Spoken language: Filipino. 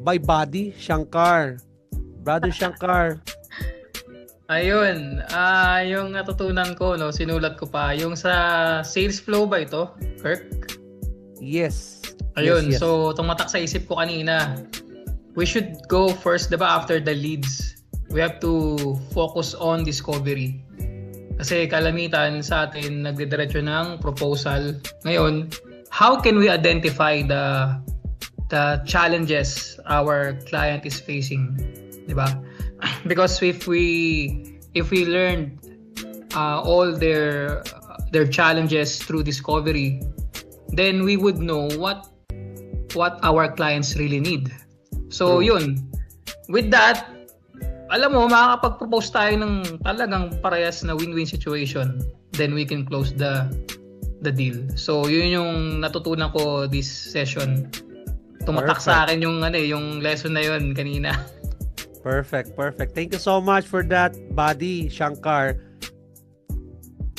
by Buddy Shankar. Brother Shankar. Ayun, yung natutunan ko, no, sinulat ko pa, yung sa sales flow ba ito, Kirk? Yes. Ayun, yes. So tumatak sa isip ko kanina, we should go first, diba, after the leads. We have to focus on discovery. Kasi kalamitan sa atin, nagdidiretso ng proposal. Ngayon, how can we identify the challenges our client is facing? Diba? Because if we learn all their challenges through discovery, then we would know what our clients really need. So yun, with that, alam mo, makakapag-propose tayo ng talagang parehas na win-win situation, then we can close the deal. So yun yung natutunan ko this session. Tumatak sa akin yung lesson na yun kanina. Perfect. Thank you so much for that, Buddy Shankar.